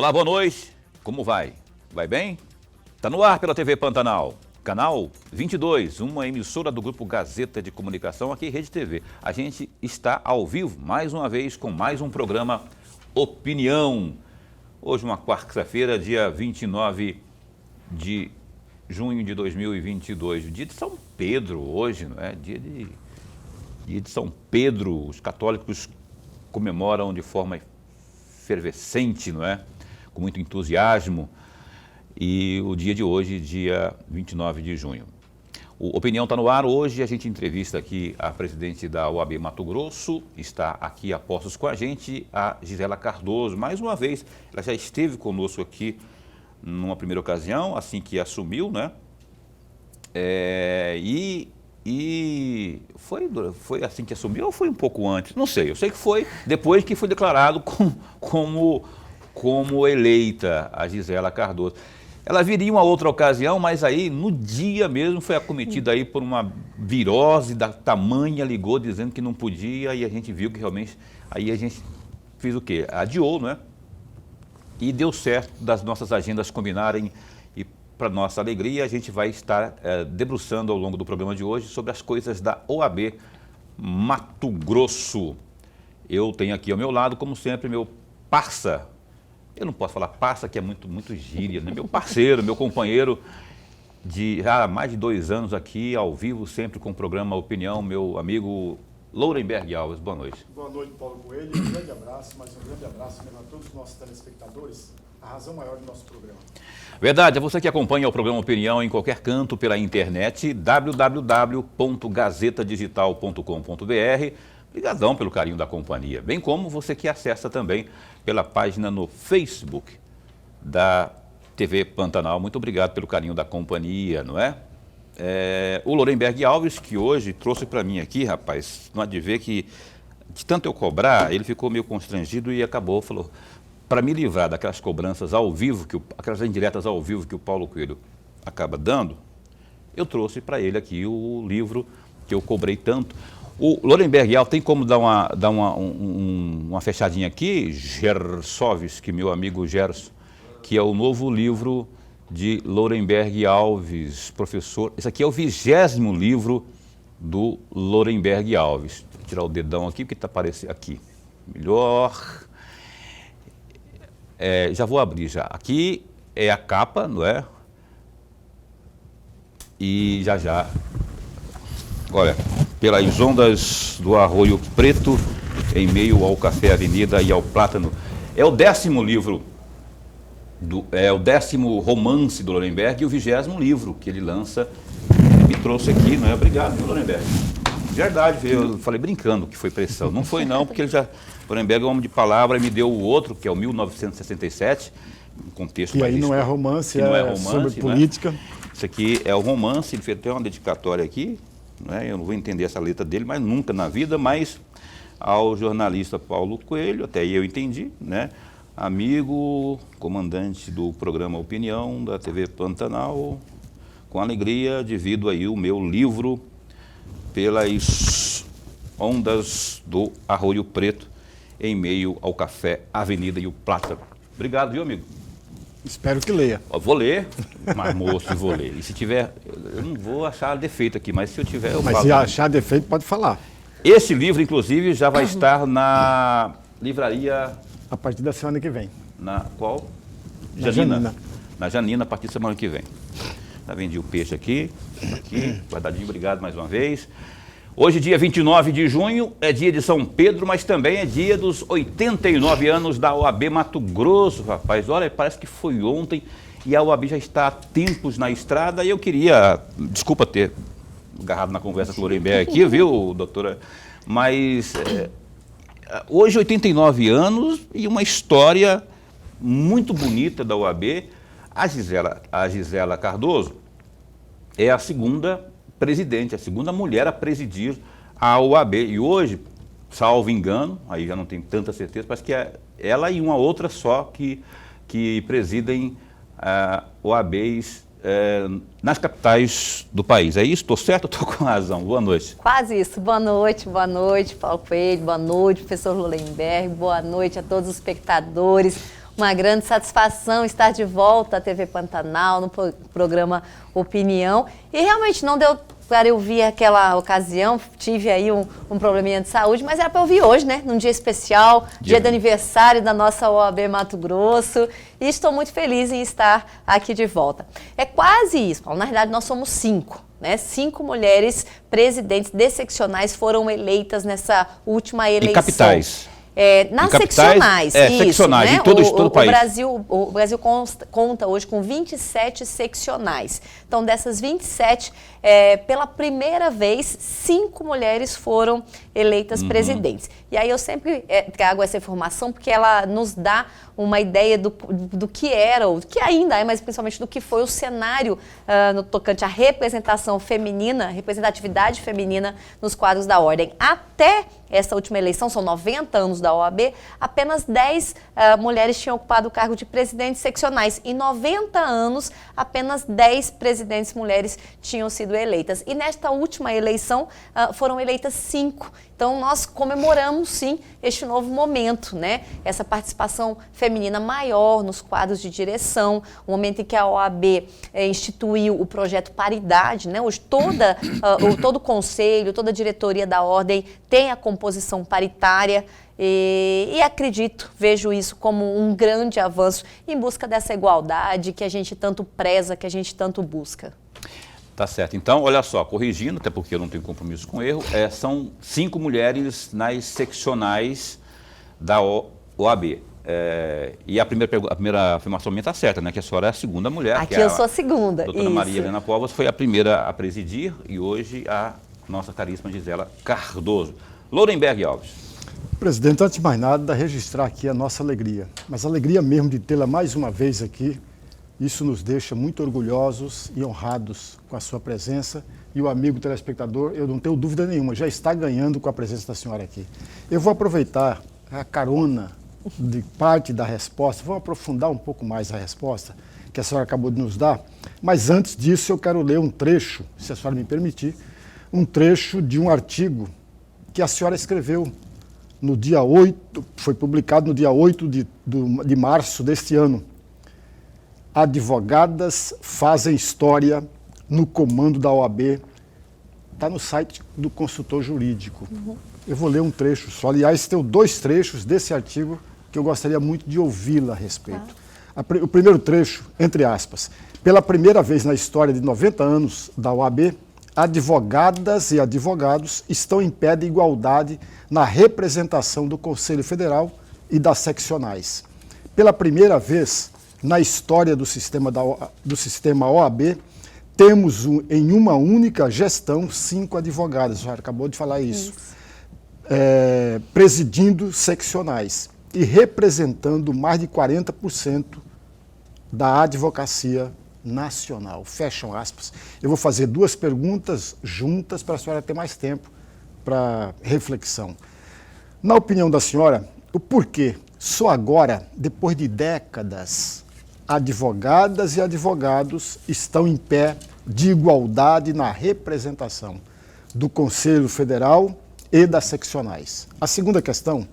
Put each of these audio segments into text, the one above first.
Olá, boa noite. Como vai? Vai bem? Tá no ar pela TV Pantanal, canal 22, uma emissora do Grupo Gazeta de Comunicação, aqui Rede TV. A gente está ao vivo, mais uma vez, com mais um programa Opinião. Hoje, uma quarta-feira, dia 29 de junho de 2022, dia de São Pedro hoje, não é? Dia de São Pedro, os católicos comemoram de forma efervescente, não é? Com muito entusiasmo, e o dia de hoje, dia 29 de junho. O Opinião está no ar. Hoje a gente entrevista aqui a presidente da OAB Mato Grosso, está aqui a postos com a gente, a Gisela Cardoso. Mais uma vez, ela já esteve conosco aqui numa primeira ocasião, assim que assumiu, né? Foi assim que assumiu ou foi um pouco antes? Não sei, eu sei que foi depois que foi declarado como eleita a Gisela Cardoso. Ela viria uma outra ocasião, mas aí no dia mesmo foi acometida aí por uma virose da tamanha, ligou dizendo que não podia, e a gente viu que realmente, aí a gente fez o quê? Adiou, não é? E deu certo das nossas agendas combinarem, e para nossa alegria a gente vai estar debruçando ao longo do programa de hoje sobre as coisas da OAB Mato Grosso. Eu tenho aqui ao meu lado, como sempre, meu parça. Eu não posso falar parça, que é muito gíria, né? Meu parceiro, meu companheiro de há mais de 2 anos aqui, ao vivo, sempre com o programa Opinião, meu amigo Lourenberg Alves. Boa noite. Boa noite, Paulo Coelho. Um grande abraço, mas um grande abraço mesmo a todos os nossos telespectadores, a razão maior do nosso programa. Verdade, é você que acompanha o programa Opinião em qualquer canto pela internet, www.gazetadigital.com.br. Obrigadão pelo carinho da companhia, bem como você que acessa também pela página no Facebook da TV Pantanal. Muito obrigado pelo carinho da companhia, não é? O Lourenberg Alves, que hoje trouxe para mim aqui, rapaz, não há de ver que, de tanto eu cobrar, ele ficou meio constrangido e falou, para me livrar daquelas cobranças ao vivo, aquelas indiretas ao vivo que o Paulo Coelho acaba dando, eu trouxe para ele aqui o livro que eu cobrei tanto. O Lourenberg Alves, tem como dar uma fechadinha aqui? Gersovski, meu amigo Gerson, que é o novo livro de Lourenberg Alves, professor. Esse aqui é o 20º livro do Lourenberg Alves. Vou tirar o dedão aqui, porque está aparecendo aqui. Melhor. Já vou abrir já. Aqui é a capa, não é? E já. Olha, pelas ondas do Arroio Preto, em meio ao Café Avenida e ao Plátano. É o 10º livro, é o 10º romance do Lourenberg e o 20º livro que ele lança. Me trouxe aqui, não é? Obrigado, viu, Lourenberg? Verdade, eu falei brincando que foi pressão. Não foi não, porque o Lourenberg é um homem de palavra e me deu o outro, que é o 1967, um contexto que mais... aí não é romance, sobre política. Né? Isso aqui é o romance, ele fez até uma dedicatória aqui. Eu não vou entender essa letra dele, mas nunca na vida, mas ao jornalista Paulo Coelho, até eu entendi, né? Amigo, comandante do programa Opinião, da TV Pantanal, com alegria divido aí o meu livro pelas ondas do Arroio Preto, em meio ao Café Avenida e o Plátano. Obrigado, viu, amigo? Espero que leia. Vou ler, mas moço, vou ler. E se tiver, eu não vou achar defeito aqui, mas se eu tiver, eu falo. Mas se achar defeito, pode falar. Esse livro, inclusive, já vai estar na livraria... A partir da semana que vem. Na qual? Janina. Na Janina, a partir da semana que vem. Já vendi o peixe aqui, guardadinho, obrigado mais uma vez. Hoje, dia 29 de junho, é dia de São Pedro, mas também é dia dos 89 anos da OAB Mato Grosso, rapaz. Olha, parece que foi ontem e a OAB já está há tempos na estrada. E eu queria, desculpa ter agarrado na conversa com o Lourenberg aqui, viu, doutora? Mas hoje, 89 anos e uma história muito bonita da OAB. A Gisela Cardoso é a segunda presidente, a segunda mulher a presidir a OAB. E hoje, salvo engano, aí já não tenho tanta certeza, parece que é ela e uma outra só que presidem OABs nas capitais do país. É isso? Estou certo ou estou com razão? Boa noite. Quase isso. Boa noite, Paulo Coelho, boa noite, professor Lourenberg, boa noite a todos os espectadores. Uma grande satisfação estar de volta à TV Pantanal, no programa Opinião. E realmente não deu para eu vir aquela ocasião, tive aí um probleminha de saúde, mas era para eu vir hoje, né? Num dia especial, dia do aniversário da nossa OAB Mato Grosso. E estou muito feliz em estar aqui de volta. É quase isso, Paulo. Na verdade, nós somos 5. Né? 5 mulheres presidentes de seccionais foram eleitas nessa última eleição. E capitais. Nas seccionais, isso, seccionais, né? em todo o país. O Brasil conta hoje com 27 seccionais. Então, dessas 27, pela primeira vez, 5 mulheres foram eleitas presidentes. E aí eu sempre trago essa informação porque ela nos dá uma ideia do que era, ou do que ainda é, mas principalmente do que foi o cenário no tocante à representação feminina, representatividade feminina nos quadros da ordem. Até essa última eleição, são 90 anos da OAB, apenas 10 mulheres tinham ocupado o cargo de presidentes seccionais. Em 90 anos, apenas 10 presidentes mulheres tinham sido eleitas. E nesta última eleição, foram eleitas 5. Então, nós comemoramos, sim, este novo momento, né? Essa participação feminina maior nos quadros de direção, o momento em que a OAB instituiu o projeto Paridade, né? Hoje, todo o conselho, toda a diretoria da ordem tem a composição paritária e acredito, vejo isso como um grande avanço em busca dessa igualdade que a gente tanto preza, que a gente tanto busca. Tá certo. Então, olha só, corrigindo, até porque eu não tenho compromisso com erro, são 5 mulheres nas seccionais da OAB. E a primeira afirmação minha está certa, né? Que a senhora é a segunda mulher. Aqui eu sou a segunda. A doutora Maria Helena Covas foi a primeira a presidir e hoje a nossa caríssima Gisela Cardoso. Lourenberg Alves. Presidente, antes de mais nada, registrar aqui a nossa alegria. Mas a alegria mesmo de tê-la mais uma vez aqui. Isso nos deixa muito orgulhosos e honrados com a sua presença. E o amigo telespectador, eu não tenho dúvida nenhuma, já está ganhando com a presença da senhora aqui. Eu vou aproveitar a carona de parte da resposta, vou aprofundar um pouco mais a resposta que a senhora acabou de nos dar. Mas antes disso, eu quero ler um trecho, se a senhora me permitir, um trecho de um artigo que a senhora escreveu no dia 8, foi publicado no dia 8 de março deste ano. Advogadas fazem história no comando da OAB. Está no site do consultor jurídico. Eu vou ler um trecho só. Aliás, tem 2 trechos desse artigo que eu gostaria muito de ouvi-la a respeito. O primeiro trecho, entre aspas. Pela primeira vez na história de 90 anos da OAB, advogadas e advogados estão em pé de igualdade na representação do Conselho Federal e das seccionais. Pela primeira vez na história do sistema OAB, temos em uma única gestão 5 advogadas, já acabou de falar isso. Presidindo seccionais e representando mais de 40% da advocacia nacional. Fecham aspas. Eu vou fazer 2 perguntas juntas para a senhora ter mais tempo para reflexão. Na opinião da senhora, o porquê só agora, depois de décadas, advogadas e advogados estão em pé de igualdade na representação do Conselho Federal e das seccionais? A segunda questão,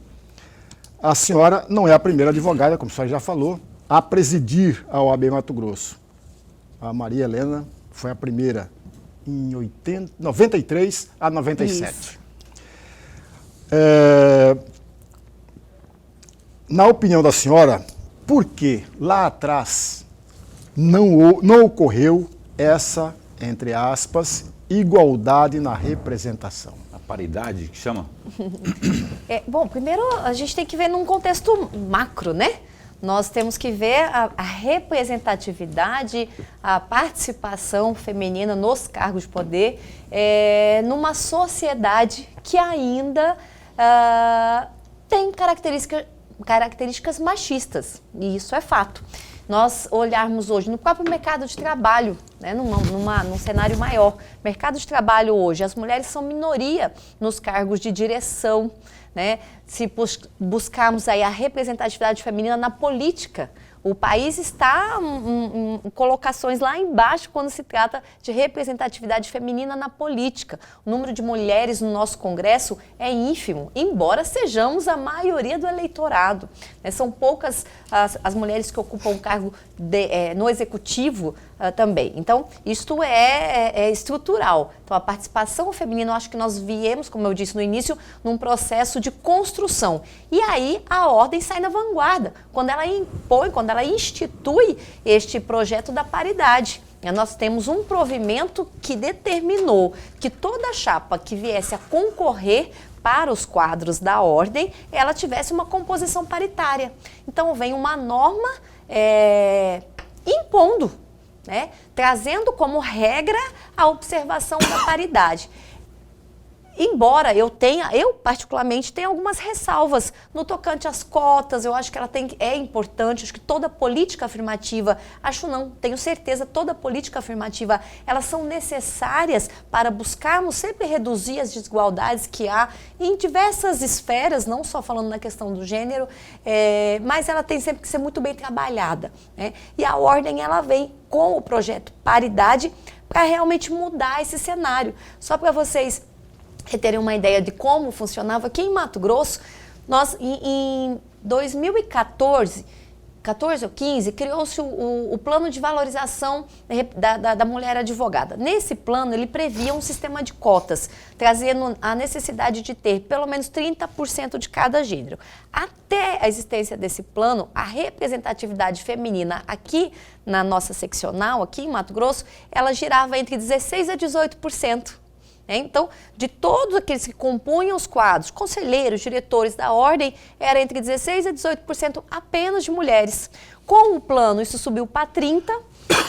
a senhora não é a primeira advogada, como a senhora já falou, a presidir a OAB Mato Grosso. A Maria Helena foi a primeira em 93 a 97. Na opinião da senhora, por que lá atrás não ocorreu essa, entre aspas, igualdade na representação? A paridade que chama? Bom, primeiro a gente tem que ver num contexto macro, né? Nós temos que ver a representatividade, a participação feminina nos cargos de poder numa sociedade que ainda tem características machistas, e isso é fato. Nós olharmos hoje no próprio mercado de trabalho, né, num cenário maior, mercado de trabalho hoje, as mulheres são minoria nos cargos de direção, né? se buscarmos aí a representatividade feminina na política. O país está em colocações lá embaixo quando se trata de representatividade feminina na política. O número de mulheres no nosso Congresso é ínfimo, embora sejamos a maioria do eleitorado. São poucas as mulheres que ocupam um cargo no executivo também. Então, isto é estrutural. Então, a participação feminina, eu acho que nós viemos, como eu disse no início, num processo de construção. E aí, a ordem sai na vanguarda, quando ela impõe, quando ela institui este projeto da paridade. Nós temos um provimento que determinou que toda chapa que viesse a concorrer para os quadros da ordem, ela tivesse uma composição paritária. Então, vem uma norma impondo, né, trazendo como regra a observação da paridade. Embora eu particularmente tenha algumas ressalvas no tocante às cotas, eu acho que é importante, acho que toda política afirmativa, tenho certeza, toda política afirmativa, elas são necessárias para buscarmos sempre reduzir as desigualdades que há em diversas esferas, não só falando na questão do gênero, mas ela tem sempre que ser muito bem trabalhada, né? E a ordem, ela vem com o projeto Paridade para realmente mudar esse cenário. Só para vocês terem uma ideia de como funcionava, aqui em Mato Grosso, nós em 2014, 14 ou 15, criou-se o plano de valorização da mulher advogada. Nesse plano, ele previa um sistema de cotas, trazendo a necessidade de ter pelo menos 30% de cada gênero. Até a existência desse plano, a representatividade feminina aqui na nossa seccional, aqui em Mato Grosso, ela girava entre 16% a 18%. Então, de todos aqueles que compunham os quadros, conselheiros, diretores da ordem, era entre 16% a 18% apenas de mulheres. Com o plano, isso subiu para 30%,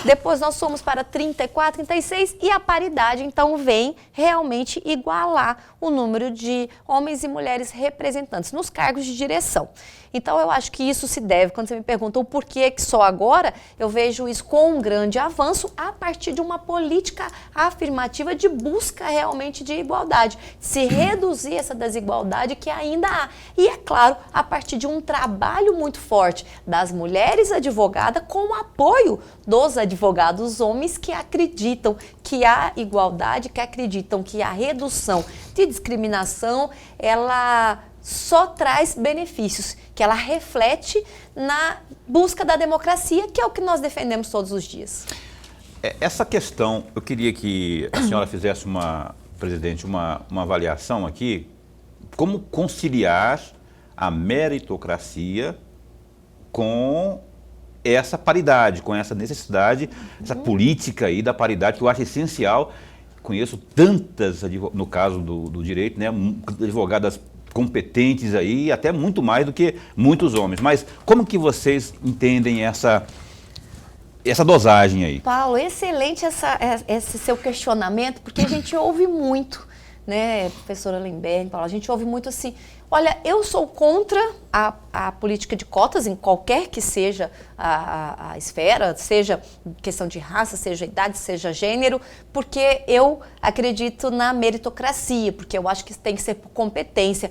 depois nós fomos para 34%, 36%, e a paridade, então, vem realmente igualar o número de homens e mulheres representantes nos cargos de direção. Então, eu acho que isso se deve, quando você me pergunta o porquê que só agora, eu vejo isso com um grande avanço a partir de uma política afirmativa de busca realmente de igualdade, se reduzir essa desigualdade que ainda há. E, é claro, a partir de um trabalho muito forte das mulheres advogadas com o apoio dos advogados homens que acreditam que a igualdade, que acreditam que a redução de discriminação, ela só traz benefícios, que ela reflete na busca da democracia, que é o que nós defendemos todos os dias. Essa questão, eu queria que a senhora fizesse, presidente, uma avaliação aqui, como conciliar a meritocracia com essa paridade, com essa necessidade, essa política aí da paridade, que eu acho essencial. Conheço tantas, no caso do direito, né, advogadas competentes aí, até muito mais do que muitos homens. Mas como que vocês entendem essa dosagem aí? Paulo, excelente esse seu questionamento, porque a gente ouve muito, né, professora Lemberg, Paulo, a gente ouve muito assim, olha, eu sou contra a política de cotas em qualquer que seja a esfera, seja questão de raça, seja idade, seja gênero, porque eu acredito na meritocracia, porque eu acho que tem que ser por competência.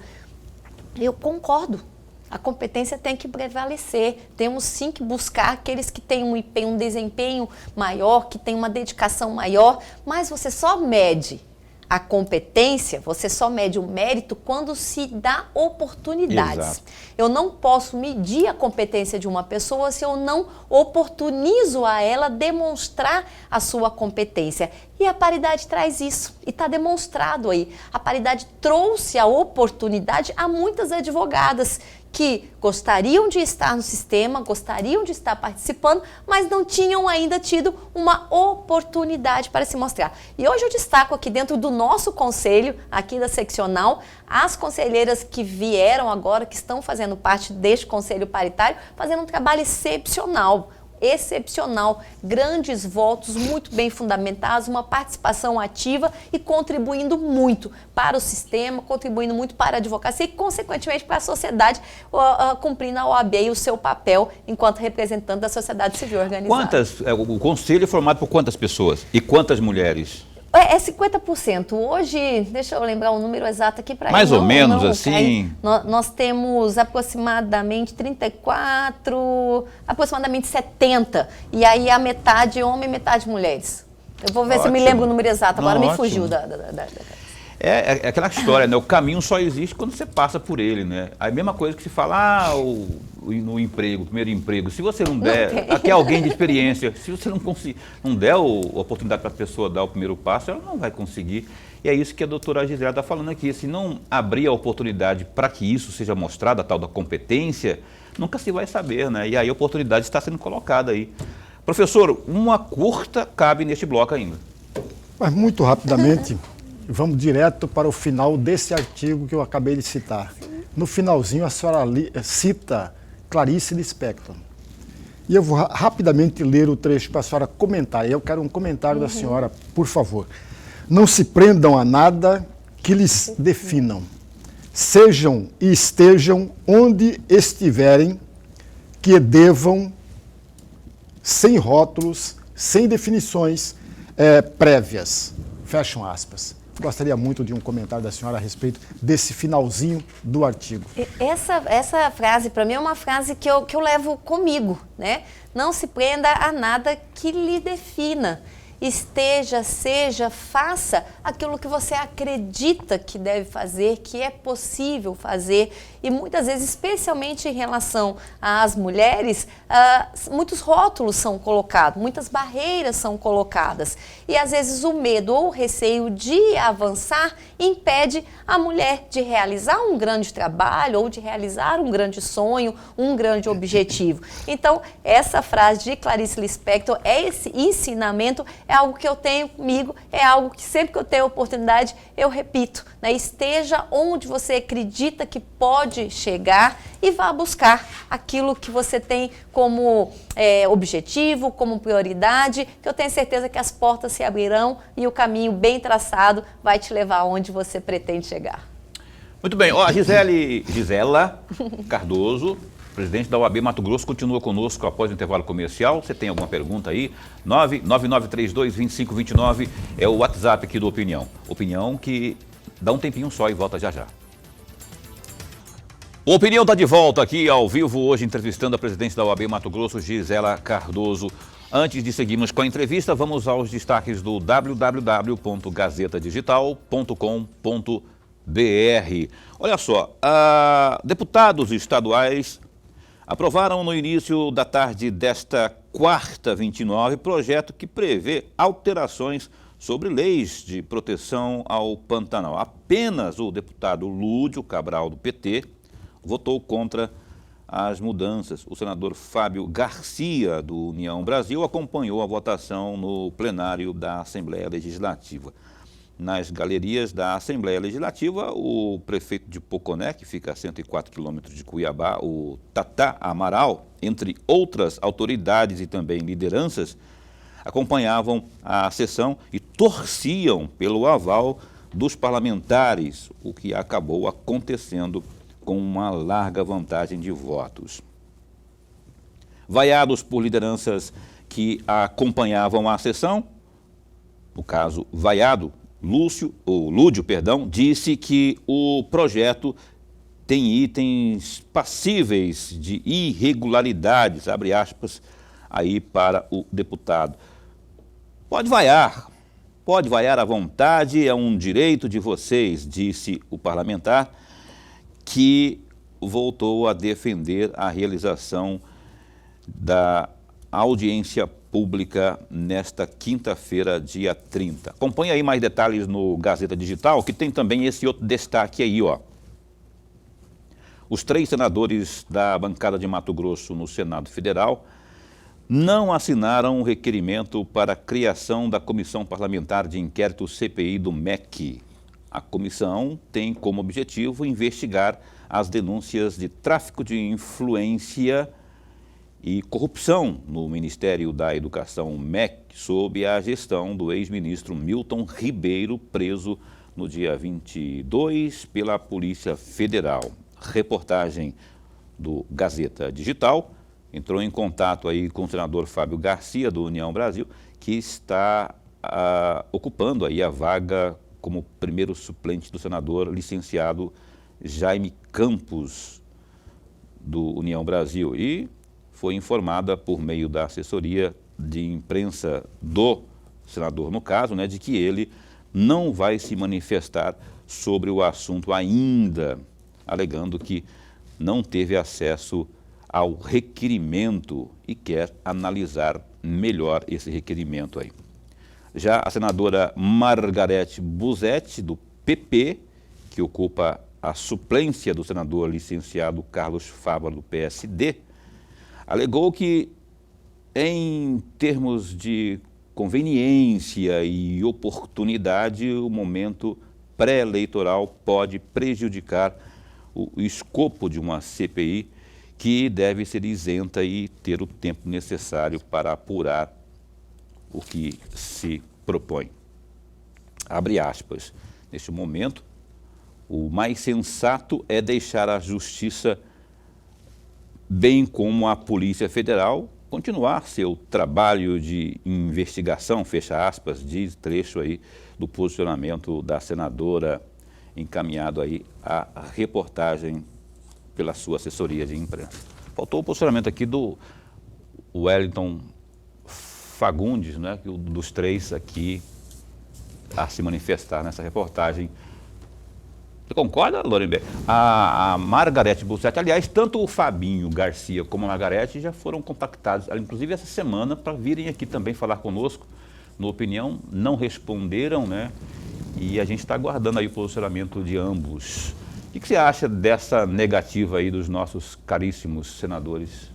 Eu concordo. A competência tem que prevalecer. Temos sim que buscar aqueles que têm um desempenho maior, que têm uma dedicação maior, mas você só mede a competência, você só mede o mérito quando se dá oportunidades. Exato. Eu não posso medir a competência de uma pessoa se eu não oportunizo a ela demonstrar a sua competência. E a paridade traz isso, e está demonstrado aí. A paridade trouxe a oportunidade a muitas advogadas que gostariam de estar no sistema, gostariam de estar participando, mas não tinham ainda tido uma oportunidade para se mostrar. E hoje eu destaco aqui dentro do nosso conselho, aqui da seccional, as conselheiras que vieram agora, que estão fazendo parte deste conselho paritário, fazendo um trabalho excepcional. Grandes votos, muito bem fundamentados, uma participação ativa e contribuindo muito para o sistema, contribuindo muito para a advocacia e, consequentemente, para a sociedade, cumprindo a OAB e o seu papel enquanto representante da sociedade civil organizada. O conselho é formado por quantas pessoas e quantas mulheres? É 50%. Hoje, deixa eu lembrar o número exato aqui para Mais ou menos assim. Nós temos aproximadamente 34, aproximadamente 70. E aí a metade homem, metade mulheres. Eu vou ver se eu me lembro o número exato. Agora me fugiu da... É aquela história, né? O caminho só existe quando você passa por ele, né? A mesma coisa que se fala, no emprego, primeiro emprego, se você não der, aqui é alguém de experiência, se você não der a oportunidade para a pessoa dar o primeiro passo, ela não vai conseguir. E é isso que a doutora Gisela está falando aqui, se não abrir a oportunidade para que isso seja mostrado, a tal da competência, nunca se vai saber, né? E aí a oportunidade está sendo colocada aí. Professor, uma curta cabe neste bloco ainda. Mas muito rapidamente, vamos direto para o final desse artigo que eu acabei de citar. No finalzinho, a senhora cita Clarice Lispector. E eu vou rapidamente ler o trecho para a senhora comentar. Eu quero um comentário da senhora, por favor. Não se prendam a nada que lhes definam. Sejam e estejam onde estiverem, que devam, sem rótulos, sem definições prévias. Fecham aspas. Gostaria muito de um comentário da senhora a respeito desse finalzinho do artigo. Essa frase, para mim, é uma frase que eu levo comigo, né? Não se prenda a nada que lhe defina. Esteja, seja, faça aquilo que você acredita que deve fazer, que é possível fazer. E muitas vezes, especialmente em relação às mulheres, muitos rótulos são colocados, muitas barreiras são colocadas. E às vezes o medo ou o receio de avançar impede a mulher de realizar um grande trabalho ou de realizar um grande sonho, um grande objetivo. Então, essa frase de Clarice Lispector, esse ensinamento, é algo que eu tenho comigo, é algo que sempre que eu tenho oportunidade, eu repito, né? Esteja onde você acredita que pode chegar e vá buscar aquilo que você tem como objetivo, como prioridade, que eu tenho certeza que as portas se abrirão e o caminho bem traçado vai te levar onde você pretende chegar. Muito bem, ó, a Gisela Cardoso, presidente da OAB Mato Grosso, continua conosco após o intervalo comercial. Você tem alguma pergunta aí? 999322529 é o WhatsApp aqui do Opinião. Opinião que dá um tempinho só e volta já já. O Opinião está de volta aqui ao vivo hoje, entrevistando a presidente da OAB Mato Grosso, Gisela Cardoso. Antes de seguirmos com a entrevista, vamos aos destaques do www.gazetadigital.com.br. Olha só, deputados estaduais aprovaram no início da tarde desta quarta, 29, projeto que prevê alterações sobre leis de proteção ao Pantanal. Apenas o deputado Lúdio Cabral, do PT, votou contra as mudanças. O senador Fábio Garcia, do União Brasil, acompanhou a votação no plenário da Assembleia Legislativa. Nas galerias da Assembleia Legislativa, o prefeito de Poconé, que fica a 104 quilômetros de Cuiabá, o Tatá Amaral, entre outras autoridades e também lideranças, acompanhavam a sessão e torciam pelo aval dos parlamentares, o que acabou acontecendo com uma larga vantagem de votos. Vaiados por lideranças que acompanhavam a sessão, no caso, vaiado, Lúdio, disse que o projeto tem itens passíveis de irregularidades, abre aspas, aí para o deputado. Pode vaiar à vontade, é um direito de vocês, disse o parlamentar, que voltou a defender a realização da audiência pública nesta quinta-feira, dia 30. Acompanhe aí mais detalhes no Gazeta Digital, que tem também esse outro destaque aí, ó. Os 3 senadores da bancada de Mato Grosso no Senado Federal não assinaram o requerimento para a criação da Comissão Parlamentar de Inquérito CPI do MEC. A comissão tem como objetivo investigar as denúncias de tráfico de influência e corrupção no Ministério da Educação, MEC, sob a gestão do ex-ministro Milton Ribeiro, preso no dia 22 pela Polícia Federal. Reportagem do Gazeta Digital entrou em contato aí com o senador Fábio Garcia, do União Brasil, que está ocupando aí a vaga como primeiro suplente do senador licenciado Jaime Campos, do União Brasil, e foi informada por meio da assessoria de imprensa do senador, no caso, né, de que ele não vai se manifestar sobre o assunto ainda, alegando que não teve acesso ao requerimento e quer analisar melhor esse requerimento aí. Já a senadora Margarete Busetti, do PP, que ocupa a suplência do senador licenciado Carlos Fávaro, do PSD, alegou que, em termos de conveniência e oportunidade, o momento pré-eleitoral pode prejudicar o escopo de uma CPI que deve ser isenta e ter o tempo necessário para apurar o que se propõe. Abre aspas. Neste momento, o mais sensato é deixar a Justiça, bem como a Polícia Federal, continuar seu trabalho de investigação, fecha aspas, diz trecho aí do posicionamento da senadora, encaminhado aí à reportagem pela sua assessoria de imprensa. Faltou o posicionamento aqui do Wellington Fagundes, né, dos três aqui a se manifestar nessa reportagem. Você concorda, Lorenberg? A Margarete Busetti, aliás, tanto o Fabinho Garcia como a Margarete já foram contactados, inclusive essa semana, para virem aqui também falar conosco. No opinião, não responderam, né? E a gente está aguardando aí o posicionamento de ambos. O que você acha dessa negativa aí dos nossos caríssimos senadores?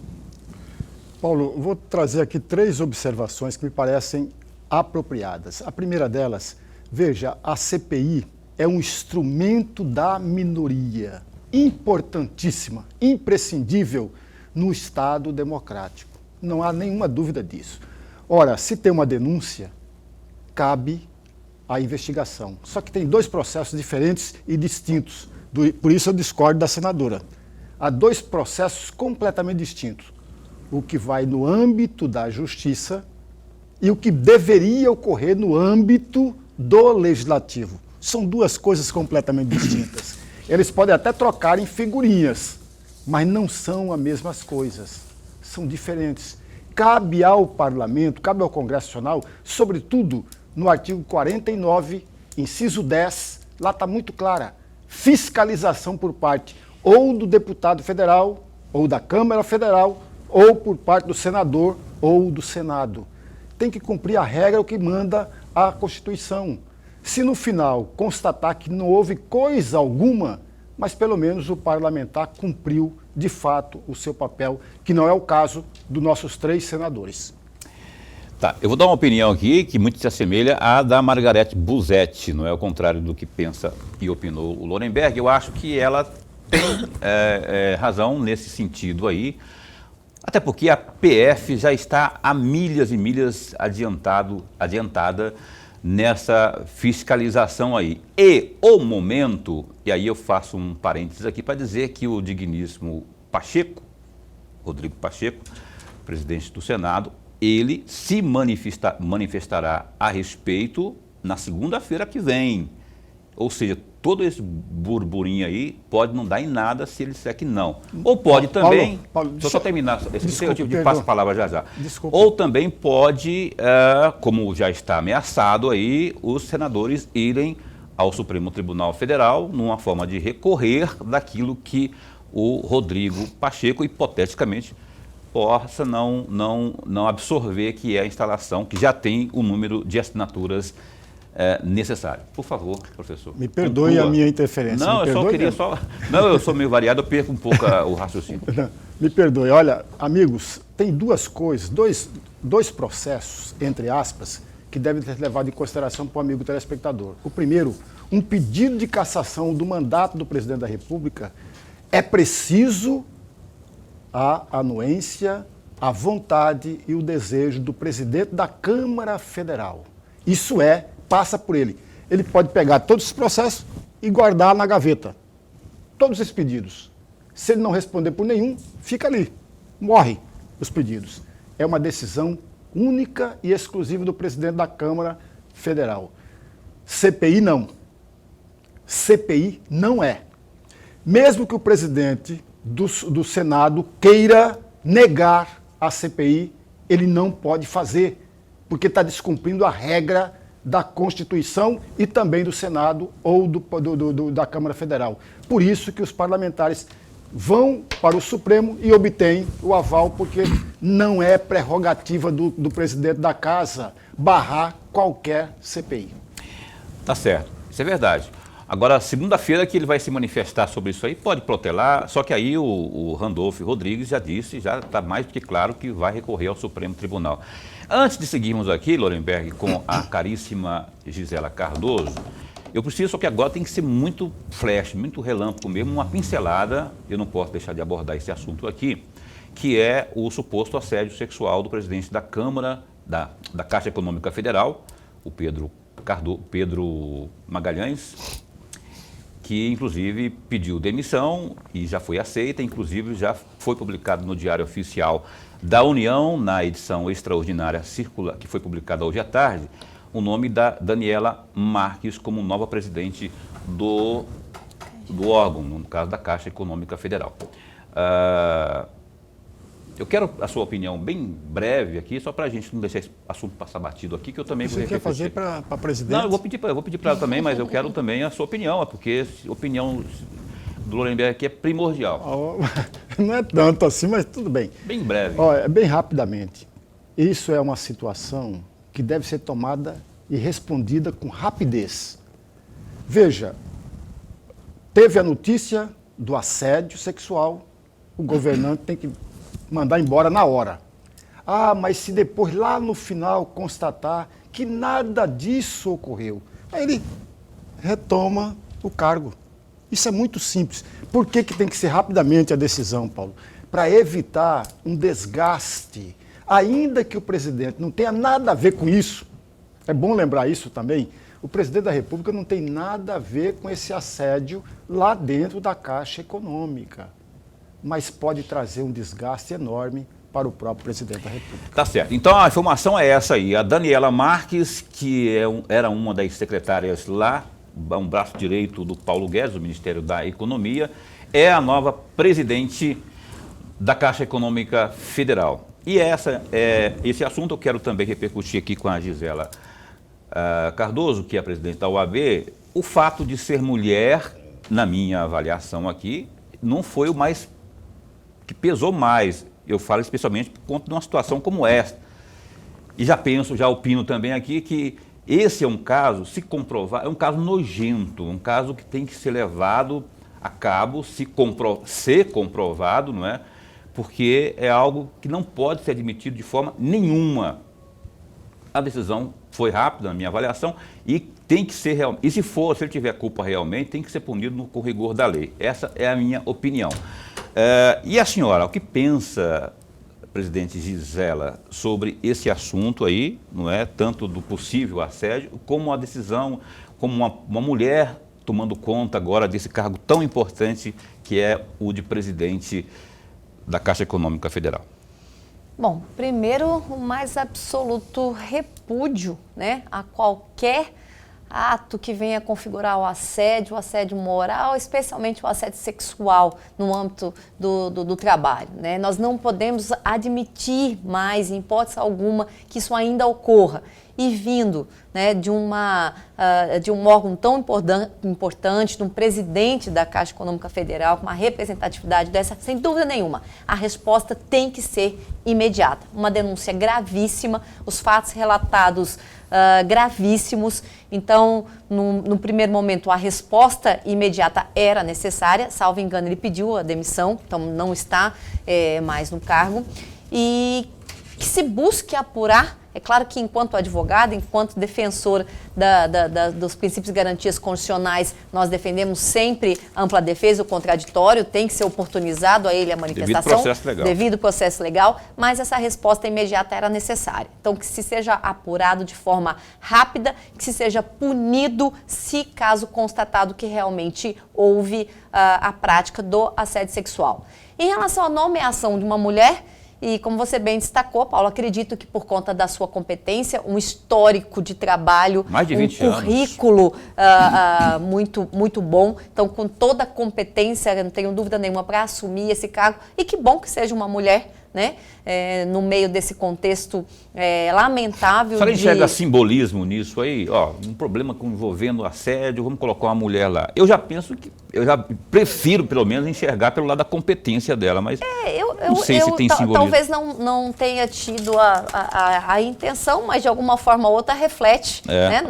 Paulo, vou trazer aqui 3 observações que me parecem apropriadas. A primeira delas, veja, a CPI é um instrumento da minoria, importantíssima, imprescindível no Estado democrático. Não há nenhuma dúvida disso. Ora, se tem uma denúncia, cabe a investigação. Só que tem 2 processos diferentes e distintos. Por isso eu discordo da senadora. Há 2 processos completamente distintos. O que vai no âmbito da justiça e o que deveria ocorrer no âmbito do legislativo. São 2 coisas completamente distintas. Eles podem até trocar em figurinhas, mas não são as mesmas coisas. São diferentes. Cabe ao Parlamento, cabe ao Congresso Nacional, sobretudo no artigo 49, inciso 10, lá está muito clara, fiscalização por parte ou do deputado federal, ou da Câmara Federal, ou por parte do senador ou do Senado. Tem que cumprir a regra, o que manda a Constituição. Se no final constatar que não houve coisa alguma, mas pelo menos o parlamentar cumpriu de fato o seu papel, que não é o caso dos nossos 3 senadores. Tá, eu vou dar uma opinião aqui que muito se assemelha à da Margarete Busetti, não é o contrário do que pensa e opinou o Lorenberg. Eu acho que ela tem razão nesse sentido aí, até porque a PF já está há milhas e milhas adiantada nessa fiscalização aí. E o momento, e aí eu faço um parênteses aqui para dizer que o digníssimo Pacheco, Rodrigo Pacheco, presidente do Senado, ele se manifestará a respeito na segunda-feira que vem. Ou seja, todo esse burburinho aí pode não dar em nada se ele disser que não. Ou pode também... Paulo, deixa eu só terminar. Desculpa, eu passo a palavra já. Desculpa. Ou também pode, como já está ameaçado aí, os senadores irem ao Supremo Tribunal Federal numa forma de recorrer daquilo que o Rodrigo Pacheco, hipoteticamente, possa não absorver, que é a instalação, que já tem o número de assinaturas necessário. Por favor, professor. Me perdoe a minha interferência. Não, eu só queria Não, eu sou meio variado, eu perco um pouco o raciocínio. Me perdoe. Olha, amigos, tem 2 coisas, dois processos, entre aspas, que devem ser levados em consideração para o amigo telespectador. O primeiro, um pedido de cassação do mandato do presidente da República. É preciso a anuência, a vontade e o desejo do presidente da Câmara Federal. Isso passa por ele. Ele pode pegar todos os processos e guardar na gaveta. Todos os pedidos. Se ele não responder por nenhum, fica ali. Morre os pedidos. É uma decisão única e exclusiva do presidente da Câmara Federal. CPI não. CPI não é. Mesmo que o presidente do Senado queira negar a CPI, ele não pode fazer, porque está descumprindo a regra da Constituição e também do Senado ou da Câmara Federal. Por isso que os parlamentares vão para o Supremo e obtêm o aval, porque não é prerrogativa do presidente da Casa barrar qualquer CPI. Tá certo, isso é verdade. Agora, segunda-feira que ele vai se manifestar sobre isso aí, pode protelar, só que aí o Randolfo Rodrigues já disse, já está mais do que claro que vai recorrer ao Supremo Tribunal. Antes de seguirmos aqui, Lorenberg, com a caríssima Gisela Cardoso, eu preciso, só que agora tem que ser muito flash, muito relâmpago mesmo, uma pincelada, eu não posso deixar de abordar esse assunto aqui, que é o suposto assédio sexual do presidente da Câmara, da Caixa Econômica Federal, o Pedro Magalhães, que inclusive pediu demissão e já foi aceita, inclusive já foi publicado no Diário Oficial da União, na edição extraordinária que foi publicada hoje à tarde, o nome da Daniela Marques como nova presidente do órgão, no caso da Caixa Econômica Federal. Eu quero a sua opinião bem breve aqui, só para a gente não deixar esse assunto passar batido aqui, que eu também vou repercutir. Você quer fazer para presidente? Não, eu vou pedir para ela também, mas eu quero também a sua opinião, porque a opinião do Lorenberg aqui é primordial. Não é tanto assim, mas tudo bem. Bem breve. Bem rapidamente. Isso é uma situação que deve ser tomada e respondida com rapidez. Veja, teve a notícia do assédio sexual, o governante tem que mandar embora na hora. Mas se depois, lá no final, constatar que nada disso ocorreu, aí ele retoma o cargo. Isso é muito simples. Por que tem que ser rapidamente a decisão, Paulo? Para evitar um desgaste. Ainda que o presidente não tenha nada a ver com isso, é bom lembrar isso também, o presidente da República não tem nada a ver com esse assédio lá dentro da Caixa Econômica, mas pode trazer um desgaste enorme para o próprio presidente da República. Tá certo. Então a informação é essa aí. A Daniela Marques, que era uma das secretárias lá, um braço direito do Paulo Guedes, do Ministério da Economia, é a nova presidente da Caixa Econômica Federal. E esse assunto eu quero também repercutir aqui com a Gisela Cardoso, que é a presidente da OAB. O fato de ser mulher, na minha avaliação aqui, não foi o mais que pesou mais. Eu falo especialmente por conta de uma situação como esta. E já opino também aqui que esse é um caso, se comprovar, é um caso nojento, um caso que tem que ser levado a cabo, ser comprovado, não é? Porque é algo que não pode ser admitido de forma nenhuma. A decisão foi rápida, na minha avaliação, e tem que ser realmente. E se ele tiver culpa realmente, tem que ser punido com rigor da lei. Essa é a minha opinião. E a senhora, o que pensa, presidente Gisela, sobre esse assunto aí, não é? Tanto do possível assédio, como a decisão, como uma mulher tomando conta agora desse cargo tão importante que é o de presidente da Caixa Econômica Federal? Bom, primeiro, o mais absoluto repúdio, né, a qualquer ato que venha configurar o assédio moral, especialmente o assédio sexual no âmbito do trabalho, né? Nós não podemos admitir mais, em hipótese alguma, que isso ainda ocorra. E vindo, né, de um órgão tão importante, de um presidente da Caixa Econômica Federal, com uma representatividade dessa, sem dúvida nenhuma, a resposta tem que ser imediata. Uma denúncia gravíssima, os fatos relatados gravíssimos. Então, no primeiro momento, a resposta imediata era necessária. Salvo engano, ele pediu a demissão, então não está mais no cargo. E que se busque apurar. É claro que, enquanto advogada, enquanto defensor dos princípios e garantias constitucionais, nós defendemos sempre ampla defesa, o contraditório tem que ser oportunizado a ele a manifestação, devido processo legal, mas essa resposta imediata era necessária. Então, que se seja apurado de forma rápida, que se seja punido, se caso constatado que realmente houve a prática do assédio sexual. Em relação à nomeação de uma mulher, E como você bem destacou, Paulo, acredito que por conta da sua competência, um histórico de trabalho, mais de 20 um currículo muito bom, então com toda a competência, não tenho dúvida nenhuma, para assumir esse cargo. E que bom que seja uma mulher, né? No meio desse contexto lamentável. A senhora enxerga simbolismo nisso aí? Ó, um problema envolvendo assédio, vamos colocar uma mulher lá. Eu já penso que, eu já prefiro pelo menos enxergar pelo lado da competência dela, mas não sei se tem simbolismo. Talvez não tenha tido a intenção, mas de alguma forma ou outra reflete, né?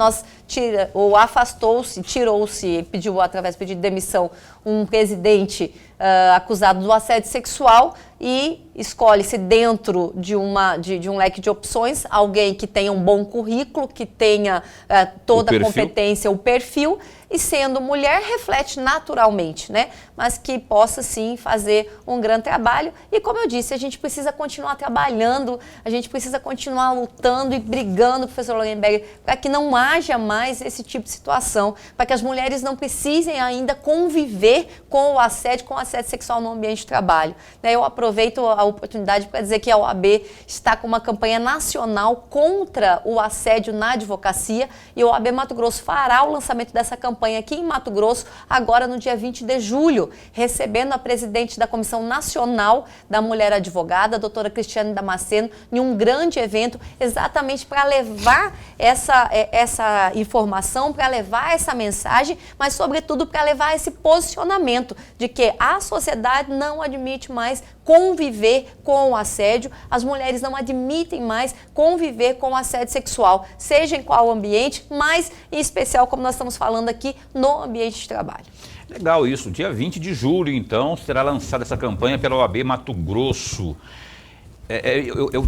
Ou afastou-se, tirou-se, pediu através de pedido de demissão um presidente acusado do assédio sexual e escolhe-se dentro de um leque de opções alguém que tenha um bom currículo, que tenha toda a competência, o perfil, e sendo mulher reflete naturalmente, né? Mas que possa sim fazer um grande trabalho. E como eu disse, a gente precisa continuar trabalhando, a gente precisa continuar lutando e brigando, professor Lorenberg, para que não haja mais esse tipo de situação, para que as mulheres não precisem ainda conviver com o assédio sexual no ambiente de trabalho. Eu aproveito a oportunidade para dizer que a OAB está com uma campanha nacional contra o assédio na advocacia e a OAB Mato Grosso fará o lançamento dessa campanha aqui em Mato Grosso, agora no dia 20 de julho, recebendo a presidente da Comissão Nacional da Mulher Advogada, a doutora Cristiane Damasceno, em um grande evento, exatamente para levar essa informação, para levar essa mensagem, mas sobretudo para levar esse posicionamento de que a sociedade não admite mais conviver com o assédio, as mulheres não admitem mais conviver com o assédio sexual, seja em qual ambiente, mas em especial, como nós estamos falando aqui, no ambiente de trabalho. Legal isso. Dia 20 de julho, então, será lançada essa campanha pela OAB Mato Grosso.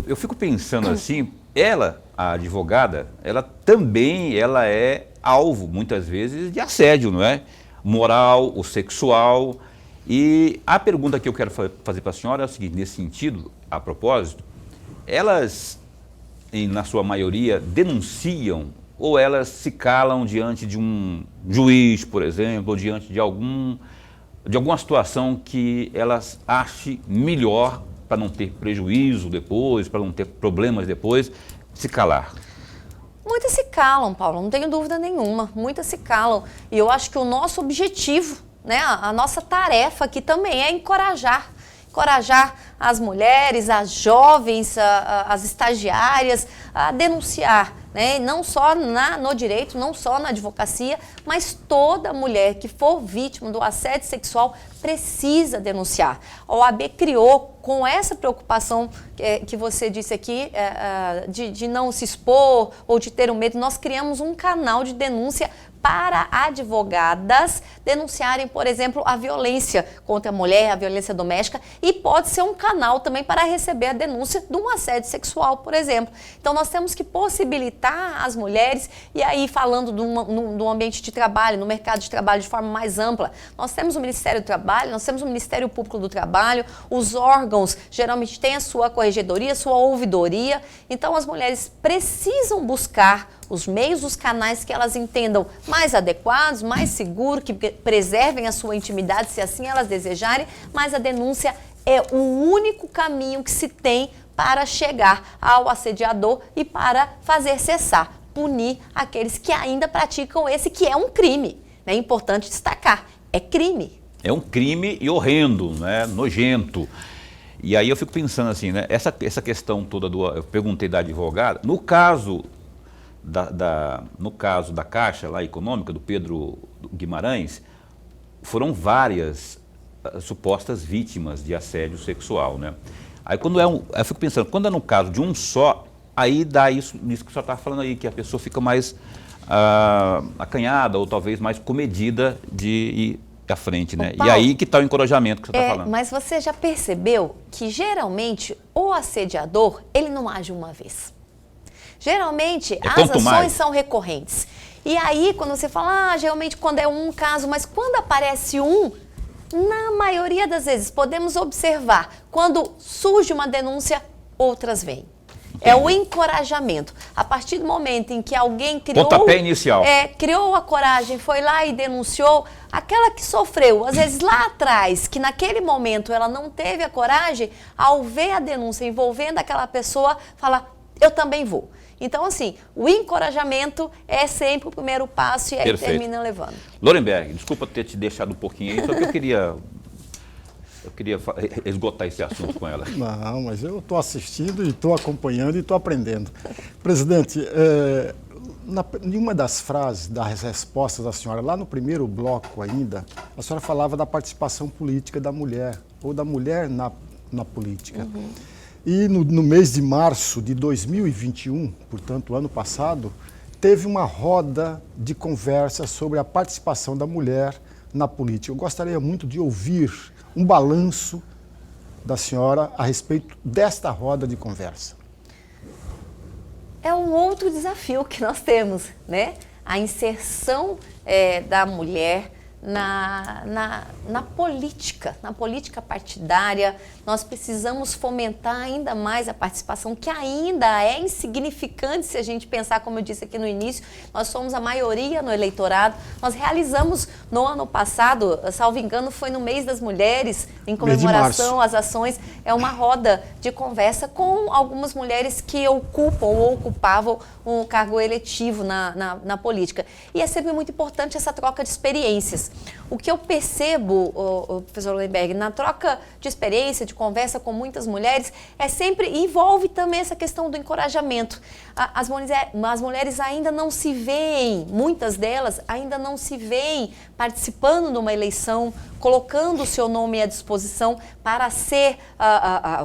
Eu fico pensando assim, ela, a advogada, ela também é alvo, muitas vezes, de assédio, não é? Moral, o sexual. E a pergunta que eu quero fazer para a senhora é o seguinte, nesse sentido, a propósito, elas, na sua maioria, denunciam ou elas se calam diante de um juiz, por exemplo, ou diante de alguma situação que elas achem melhor para não ter prejuízo depois, para não ter problemas depois, se calar? Muitas se calam, Paulo, não tenho dúvida nenhuma, muitas se calam. E eu acho que o nosso objetivo, né, a nossa tarefa aqui também é encorajar as mulheres, as jovens, as estagiárias a denunciar, né? Não só no direito, não só na advocacia, mas toda mulher que for vítima do assédio sexual precisa denunciar. A OAB criou, com essa preocupação que você disse aqui, de não se expor ou de ter um medo, nós criamos um canal de denúncia para advogadas denunciarem, por exemplo, a violência contra a mulher, a violência doméstica, e pode ser um canal também para receber a denúncia de um assédio sexual, por exemplo. Então, nós temos que possibilitar as mulheres, e aí falando do ambiente de trabalho, no mercado de trabalho de forma mais ampla, nós temos o Ministério do Trabalho, nós temos o Ministério Público do Trabalho, os órgãos geralmente têm a sua corregedoria, sua ouvidoria, então as mulheres precisam buscar os meios, os canais que elas entendam mais adequados, mais seguros, que preservem a sua intimidade, se assim elas desejarem, mas a denúncia é o único caminho que se tem para chegar ao assediador e para fazer cessar, punir aqueles que ainda praticam esse, que é um crime. É importante destacar, é crime. É um crime e horrendo, né? Nojento. E aí eu fico pensando assim, né? Essa questão toda eu perguntei da advogada, no caso da Caixa lá econômica, do Pedro Guimarães, foram várias supostas vítimas de assédio sexual, né? Aí eu fico pensando, quando é no caso de um só, aí dá isso que o senhor está falando aí, que a pessoa fica mais acanhada ou talvez mais comedida de ir à frente, né? Paulo, e aí que está o encorajamento que você está falando. Mas você já percebeu que geralmente o assediador, ele não age uma vez. Geralmente as ações são recorrentes. E aí quando você fala, geralmente quando é um caso, mas quando aparece na maioria das vezes podemos observar, quando surge uma denúncia, outras vêm. É o encorajamento. A partir do momento em que alguém criou... Pontapé inicial. Criou a coragem, foi lá e denunciou, aquela que sofreu, às vezes lá atrás, que naquele momento ela não teve a coragem, ao ver a denúncia envolvendo aquela pessoa, fala, eu também vou. Então, assim, o encorajamento é sempre o primeiro passo e aí termina levando. Lorenberg, desculpa ter te deixado um pouquinho aí, só que eu queria esgotar esse assunto com ela. Não, mas eu estou assistindo e estou acompanhando e estou aprendendo. Presidente, em uma das frases, das respostas da senhora, lá no primeiro bloco ainda, a senhora falava da participação política da mulher, ou da mulher na política. Uhum. E no mês de março de 2021, portanto, ano passado, teve uma roda de conversa sobre a participação da mulher na política. Eu gostaria muito de ouvir um balanço da senhora a respeito desta roda de conversa. É um outro desafio que nós temos, né? A inserção da mulher na política partidária. Nós precisamos fomentar ainda mais a participação, que ainda é insignificante se a gente pensar, como eu disse aqui no início, nós somos a maioria no eleitorado. Nós realizamos no ano passado, salvo engano, foi no mês das mulheres, em comemoração às ações, uma roda de conversa com algumas mulheres que ocupam ou ocupavam um cargo eletivo na política. E é sempre muito importante essa troca de experiências. O que eu percebo, professor Lorenberg, na troca de experiência, de conversa com muitas mulheres, envolve também essa questão do encorajamento. As mulheres ainda não se veem, muitas delas ainda não se veem participando de uma eleição, colocando o seu nome à disposição para ser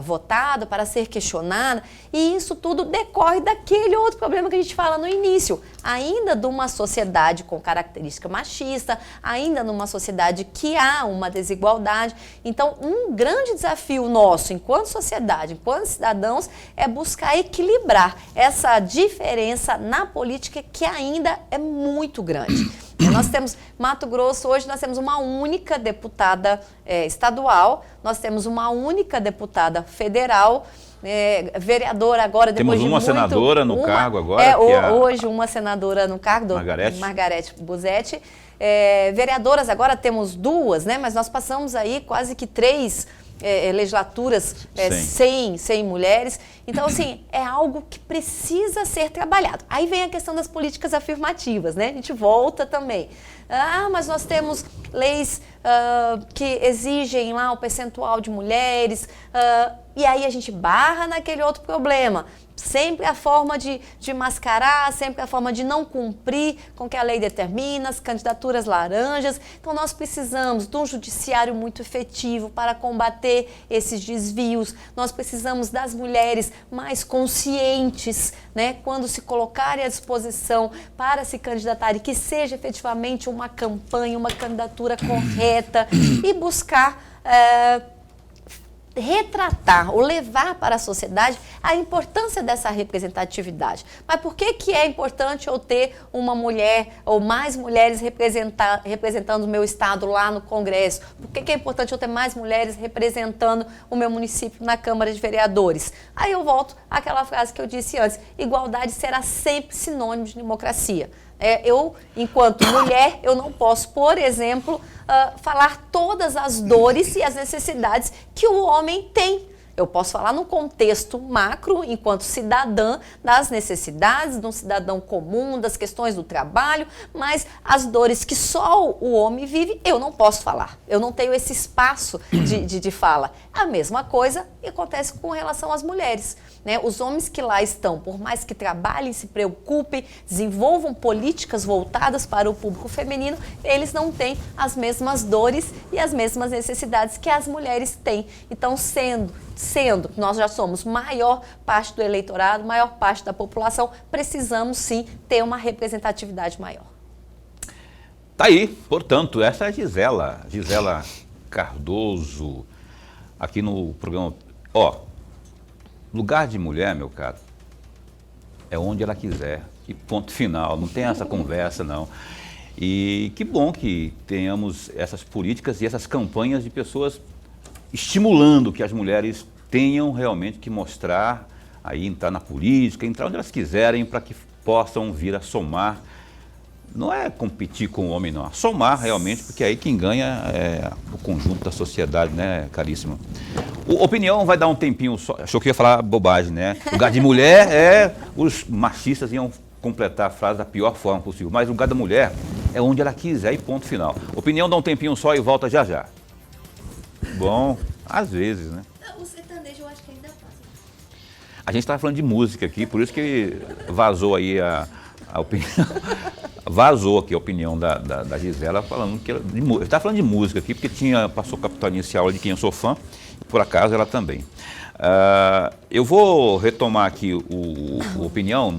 votado, para ser questionado, e isso tudo decorre daquele outro problema que a gente fala no início, ainda de uma sociedade com característica machista, ainda numa sociedade que há uma desigualdade. Então, um grande desafio nosso, enquanto sociedade, enquanto cidadãos, é buscar equilibrar essa diferença na política que ainda é muito grande. Nós temos, Mato Grosso, hoje nós temos uma única deputada estadual, nós temos uma única deputada federal, vereadora agora, depois temos uma senadora no cargo agora. Hoje uma senadora no cargo, Margarete Busetti. Vereadoras agora temos duas, né? Mas nós passamos aí quase que 3 legislaturas sem mulheres. Então, assim, é algo que precisa ser trabalhado. Aí vem a questão das políticas afirmativas, né? A gente volta também. Mas nós temos leis que exigem lá o percentual de mulheres, e aí a gente barra naquele outro problema. Sempre a forma de mascarar, sempre a forma de não cumprir com o que a lei determina, as candidaturas laranjas. Então, nós precisamos de um judiciário muito efetivo para combater esses desvios. Nós precisamos das mulheres mais conscientes, né, quando se colocarem à disposição para se candidatarem, que seja efetivamente uma campanha, uma candidatura correta e buscar retratar ou levar para a sociedade a importância dessa representatividade. Mas por que é importante eu ter uma mulher ou mais mulheres representando o meu estado lá no Congresso? Por que é importante eu ter mais mulheres representando o meu município na Câmara de Vereadores? Aí eu volto àquela frase que eu disse antes: igualdade será sempre sinônimo de democracia. Eu, enquanto mulher, eu não posso, por exemplo, falar todas as dores e as necessidades que o homem tem. Eu posso falar no contexto macro, enquanto cidadã, das necessidades de um cidadão comum, das questões do trabalho, mas as dores que só o homem vive, eu não posso falar. Eu não tenho esse espaço de fala. A mesma coisa acontece com relação às mulheres, né? Os homens que lá estão, por mais que trabalhem, se preocupem, desenvolvam políticas voltadas para o público feminino, eles não têm as mesmas dores e as mesmas necessidades que as mulheres têm. Então, sendo que nós já somos maior parte do eleitorado, maior parte da população, precisamos sim ter uma representatividade maior. Tá aí, portanto, essa é a Gisela Cardoso, aqui no programa. Lugar de mulher, meu caro, é onde ela quiser, e ponto final, não tem essa conversa não. E que bom que tenhamos essas políticas e essas campanhas de pessoas estimulando que as mulheres tenham realmente que mostrar aí entrar na política, entrar onde elas quiserem para que possam vir a somar. Não é competir com o homem, não. É somar realmente, porque aí quem ganha é o conjunto da sociedade, né, caríssima? O Opinião vai dar um tempinho só. Achou que ia falar bobagem, né? O lugar de mulher os machistas iam completar a frase da pior forma possível. Mas o lugar da mulher é onde ela quiser e ponto final. Opinião dá um tempinho só e volta já já. Bom, às vezes, né? O sertanejo eu acho que ainda passa. A gente estava falando de música aqui, por isso que vazou aí a opinião. Vazou aqui a opinião da Gisela falando que ela estava falando de música aqui, porque passou o capital inicial de quem eu sou fã, e por acaso ela também. Eu vou retomar aqui o opinião,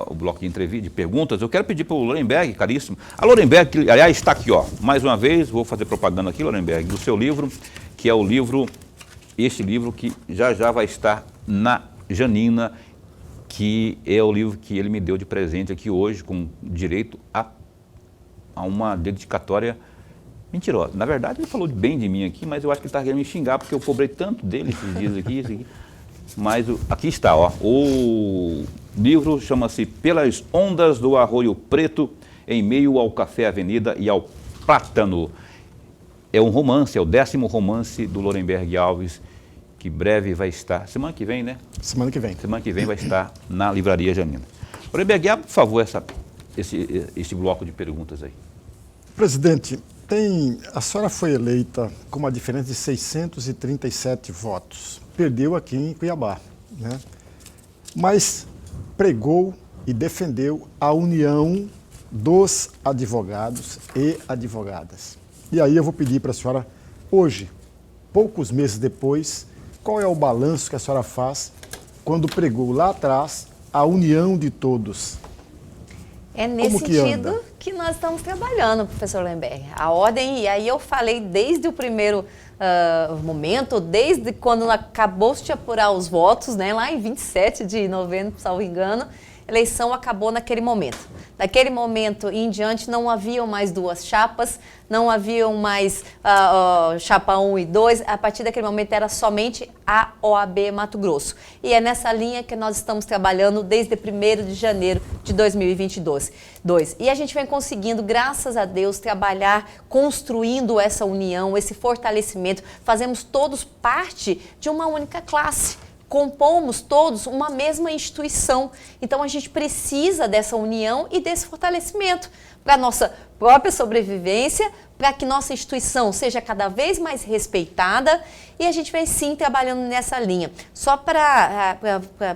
o bloco de entrevista, de perguntas. Eu quero pedir para o Lorenberg, caríssimo. A Lorenberg, que aliás está aqui, ó, mais uma vez, vou fazer propaganda aqui, Lorenberg, do seu livro, que é este livro que já vai estar na Janina, que é o livro que ele me deu de presente aqui hoje, com direito a uma dedicatória mentirosa. Na verdade, ele falou bem de mim aqui, mas eu acho que ele está querendo me xingar, porque eu cobrei tanto dele esses dias aqui. Mas aqui está, ó. O livro chama-se Pelas Ondas do Arroio Preto, em meio ao Café Avenida e ao Plátano. É um romance, é o 10º romance do Lorenberg Alves, que breve vai estar, semana que vem, né? Semana que vem. Semana que vem vai estar na Livraria Janina. Lorenberg, abre, por favor, esse bloco de perguntas aí. Presidente, a senhora foi eleita com uma diferença de 637 votos. Perdeu aqui em Cuiabá, né? Mas pregou e defendeu a união dos advogados e advogadas. E aí eu vou pedir para a senhora, hoje, poucos meses depois, qual é o balanço que a senhora faz quando pregou lá atrás a união de todos? É nesse sentido que nós estamos trabalhando, professor Lemberg. A ordem, e aí eu falei desde o primeiro momento, desde quando acabou-se de apurar os votos, né, lá em 27 de novembro, salvo engano, a eleição acabou naquele momento. Daquele momento em diante não haviam mais duas chapas, não haviam mais chapa 1 e 2, a partir daquele momento era somente a OAB Mato Grosso. E é nessa linha que nós estamos trabalhando desde 1º de janeiro de 2022. E a gente vem conseguindo, graças a Deus, trabalhar construindo essa união, esse fortalecimento. Fazemos todos parte de uma única classe. Compomos todos uma mesma instituição. Então, a gente precisa dessa união e desse fortalecimento para a nossa própria sobrevivência, para que nossa instituição seja cada vez mais respeitada, e a gente vem sim trabalhando nessa linha. Só para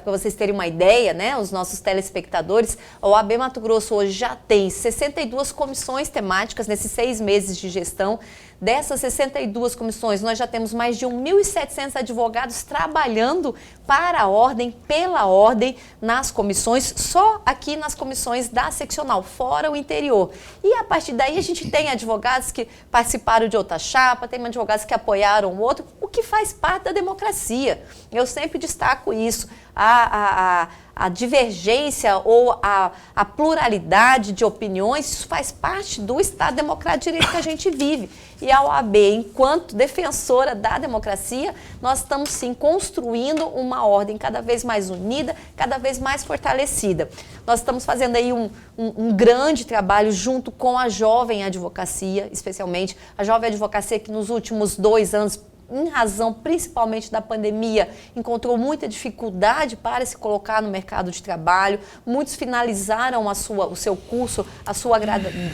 vocês terem uma ideia, né, os nossos telespectadores, a OAB Mato Grosso hoje já tem 62 comissões temáticas nesses 6 meses de gestão. Dessas 62 comissões, nós já temos mais de 1.700 advogados trabalhando para a ordem, pela ordem, nas comissões, só aqui nas comissões da seccional, fora o interior. E a partir daí a gente tem advogados que participaram de outra chapa, tem advogados que apoiaram o outro, o que faz parte da democracia. Eu sempre destaco isso. A divergência ou a pluralidade de opiniões, isso faz parte do Estado Democrático de Direito que a gente vive. E a OAB, enquanto defensora da democracia, nós estamos sim construindo uma ordem cada vez mais unida, cada vez mais fortalecida. Nós estamos fazendo aí um grande trabalho junto com a jovem advocacia, especialmente a jovem advocacia que nos últimos 2 anos, em razão principalmente da pandemia, encontrou muita dificuldade para se colocar no mercado de trabalho. Muitos finalizaram o seu curso, a sua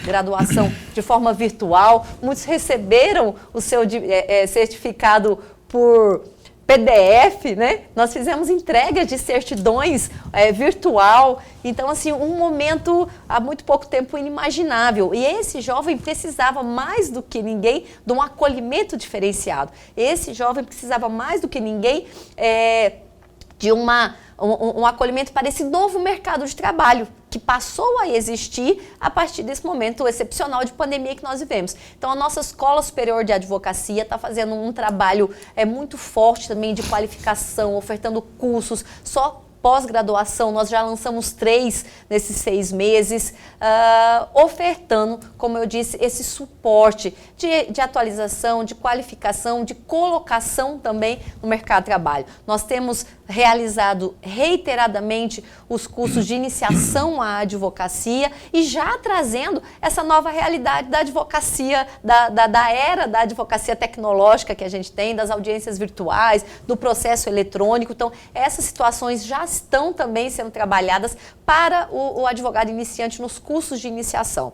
graduação de forma virtual. Muitos receberam o seu certificado por PDF, né? Nós fizemos entrega de certidões virtual. Então, assim, um momento há muito pouco tempo inimaginável. E esse jovem precisava mais do que ninguém de um acolhimento diferenciado. Esse jovem precisava mais do que ninguém de um acolhimento para esse novo mercado de trabalho que passou a existir a partir desse momento excepcional de pandemia que nós vivemos. Então, a nossa Escola Superior de Advocacia está fazendo um trabalho muito forte também de qualificação, ofertando cursos, só pós-graduação, nós já lançamos 3 nesses 6 meses, ofertando, como eu disse, esse suporte de atualização, de qualificação, de colocação também no mercado de trabalho. Nós temos realizado reiteradamente os cursos de iniciação à advocacia e já trazendo essa nova realidade da advocacia, da era da advocacia tecnológica que a gente tem, das audiências virtuais, do processo eletrônico. Então, essas situações já estão também sendo trabalhadas para o advogado iniciante nos cursos de iniciação.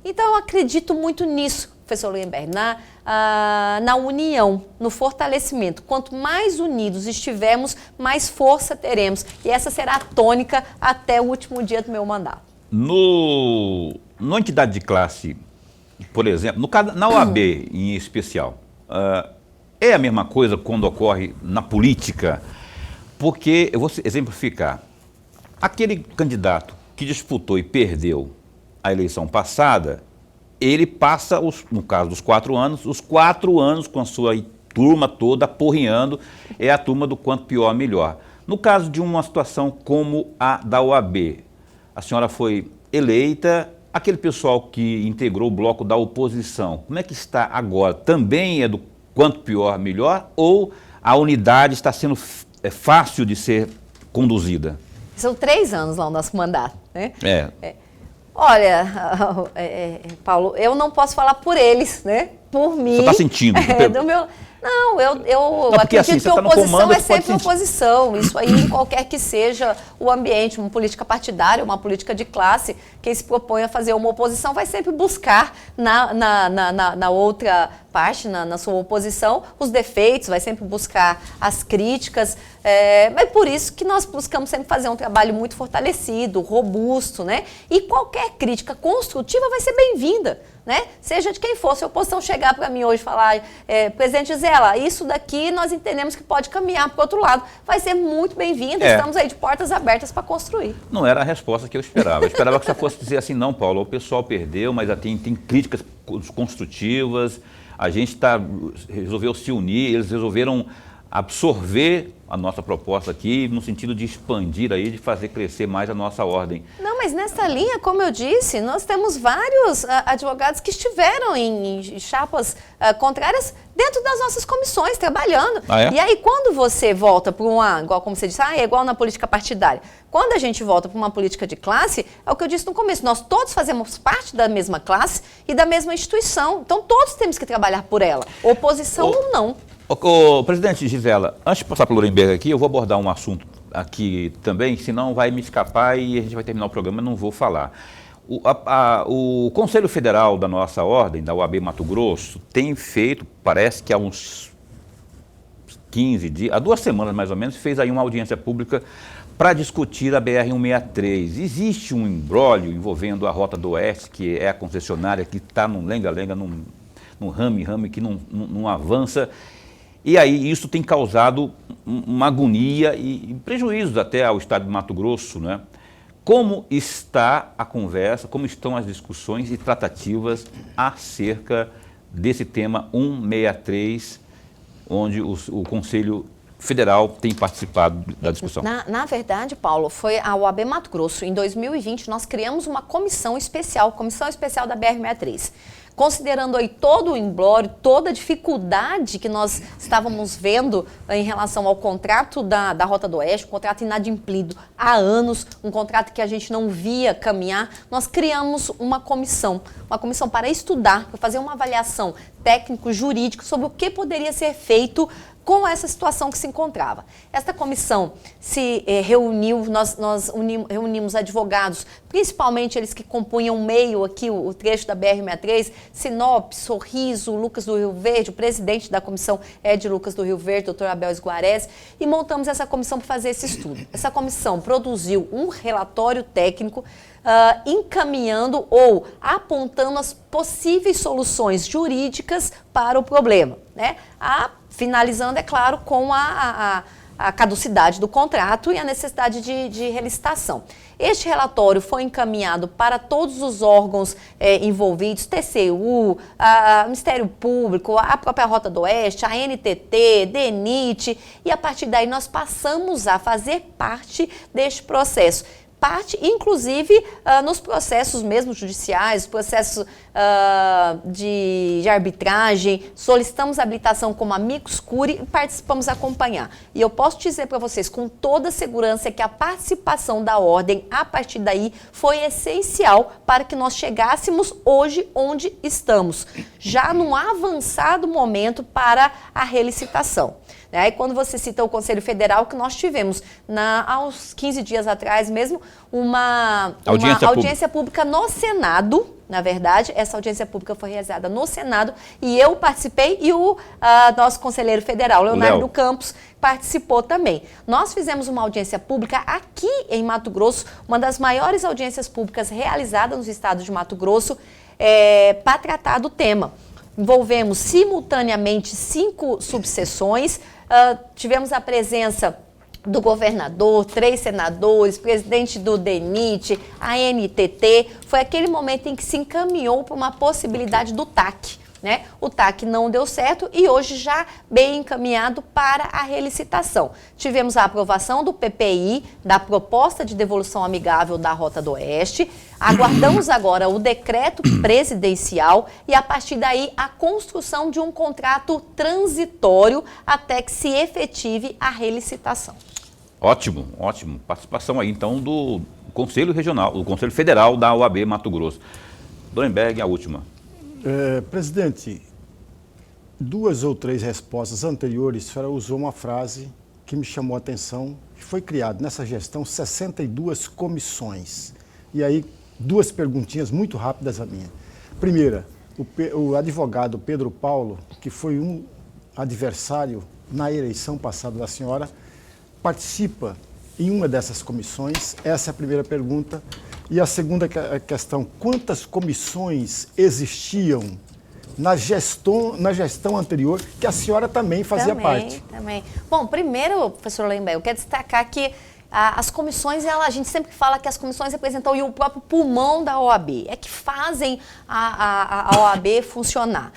Então, eu acredito muito nisso, professor Luyenberg, na união, no fortalecimento. Quanto mais unidos estivermos, mais força teremos. E essa será a tônica até o último dia do meu mandato. Na entidade de classe, por exemplo, na OAB em especial, é a mesma coisa quando ocorre na política? Porque, eu vou exemplificar, aquele candidato que disputou e perdeu a eleição passada, ele passa, no caso dos 4 anos, os 4 anos com a sua turma toda aporreando, é a turma do quanto pior, melhor. No caso de uma situação como a da OAB, a senhora foi eleita, aquele pessoal que integrou o bloco da oposição, como é que está agora? Também é do quanto pior, melhor? Ou a unidade está sendo fácil de ser conduzida? São 3 anos lá o nosso mandato, né? Olha, Paulo, eu não posso falar por eles, né? Por mim. Você está sentindo? Não, eu acredito assim, que oposição é sempre oposição. Isso aí, em qualquer que seja o ambiente, uma política partidária, uma política de classe, quem se propõe a fazer uma oposição vai sempre buscar na outra parte, na sua oposição, os defeitos, vai sempre buscar as críticas. Mas por isso que nós buscamos sempre fazer um trabalho muito fortalecido, robusto, né? E qualquer crítica construtiva vai ser bem-vinda, né? Seja de quem for. Se a oposição chegar para mim hoje e falar, presidente Gisela, isso daqui nós entendemos que pode caminhar para o outro lado, vai ser muito bem-vindo. Estamos aí de portas abertas para construir. Não era a resposta que eu esperava. Eu esperava que você fosse dizer assim, não, Paulo, o pessoal perdeu, mas tem críticas construtivas, a gente resolveu se unir, eles resolveram absorver a nossa proposta aqui no sentido de expandir aí, de fazer crescer mais a nossa ordem. Não, mas nessa linha, como eu disse, nós temos vários advogados que estiveram em chapas contrárias dentro das nossas comissões, trabalhando. E aí, quando você volta para igual como você disse, é igual na política partidária. Quando a gente volta para uma política de classe, é o que eu disse no começo, nós todos fazemos parte da mesma classe e da mesma instituição. Então, todos temos que trabalhar por ela, oposição ou não. Presidente Gisela, antes de passar para o Luyenberg aqui, eu vou abordar um assunto aqui também, senão vai me escapar e a gente vai terminar o programa e não vou falar. O Conselho Federal da nossa ordem, da OAB Mato Grosso, tem feito, parece que há uns 15 dias, há 2 semanas mais ou menos, fez aí uma audiência pública para discutir a BR-163. Existe um imbróglio envolvendo a Rota do Oeste, que é a concessionária que está num lenga-lenga, num rame-rame que não avança. E aí isso tem causado uma agonia e prejuízos até ao estado de Mato Grosso, né? Como está a conversa, como estão as discussões e tratativas acerca desse tema 163, onde o Conselho Federal tem participado da discussão? Na verdade, Paulo, foi a OAB Mato Grosso. Em 2020, nós criamos uma comissão especial da BR-63. Considerando aí todo o imbróglio, toda a dificuldade que nós estávamos vendo em relação ao contrato da Rota do Oeste, um contrato inadimplido há anos, um contrato que a gente não via caminhar, nós criamos uma comissão para estudar, para fazer uma avaliação técnico-jurídica sobre o que poderia ser feito com essa situação que se encontrava. Esta comissão se reuniu, nós reunimos advogados, principalmente eles que compunham o meio aqui, o trecho da BR-63, Sinop, Sorriso, Lucas do Rio Verde, o presidente da comissão é de Lucas do Rio Verde, doutor Abel Esguarese, e montamos essa comissão para fazer esse estudo. Essa comissão produziu um relatório técnico encaminhando ou apontando as possíveis soluções jurídicas para o problema, né? Finalizando, é claro, com a a caducidade do contrato e a necessidade de relicitação. Este relatório foi encaminhado para todos os órgãos envolvidos, TCU, Ministério Público, a própria Rota do Oeste, a NTT, DENIT, e a partir daí nós passamos a fazer parte deste processo. Parte, inclusive, nos processos mesmo judiciais, processos de arbitragem, solicitamos habilitação como amicus curiae e participamos a acompanhar. E eu posso dizer para vocês com toda segurança que a participação da Ordem, a partir daí, foi essencial para que nós chegássemos hoje onde estamos, já num avançado momento para a relicitação. E quando você cita o Conselho Federal, que nós tivemos há uns 15 dias atrás mesmo, uma audiência pública no Senado. Na verdade, essa audiência pública foi realizada no Senado e eu participei e o nosso conselheiro federal, Leonardo Campos, participou também. Nós fizemos uma audiência pública aqui em Mato Grosso, uma das maiores audiências públicas realizadas nos estados de Mato Grosso, para tratar do tema. Envolvemos simultaneamente 5 subseções, tivemos a presença do governador, 3 senadores, presidente do DENIT, a NTT. Foi aquele momento em que se encaminhou para uma possibilidade do TAC. Né? O TAC não deu certo e hoje já bem encaminhado para a relicitação. Tivemos a aprovação do PPI, da proposta de devolução amigável da Rota do Oeste. Aguardamos agora o decreto presidencial e, a partir daí, a construção de um contrato transitório até que se efetive a relicitação. Ótimo, ótimo. Participação aí, então, do Conselho Regional, do Conselho Federal da OAB Mato Grosso. Dornberg, a última. Presidente, 2 ou 3 respostas anteriores, a senhora usou uma frase que me chamou a atenção, que foi criado nessa gestão 62 comissões. E aí, 2 perguntinhas muito rápidas a minha. Primeira, o advogado Pedro Paulo, que foi um adversário na eleição passada da senhora, participa em uma dessas comissões? Essa é a primeira pergunta. E a segunda questão, quantas comissões existiam na gestão anterior, que a senhora também fazia parte? Também. Bom, primeiro, professor Lemberg, eu quero destacar que as comissões, a gente sempre fala que as comissões representam o próprio pulmão da OAB, é que fazem a OAB funcionar.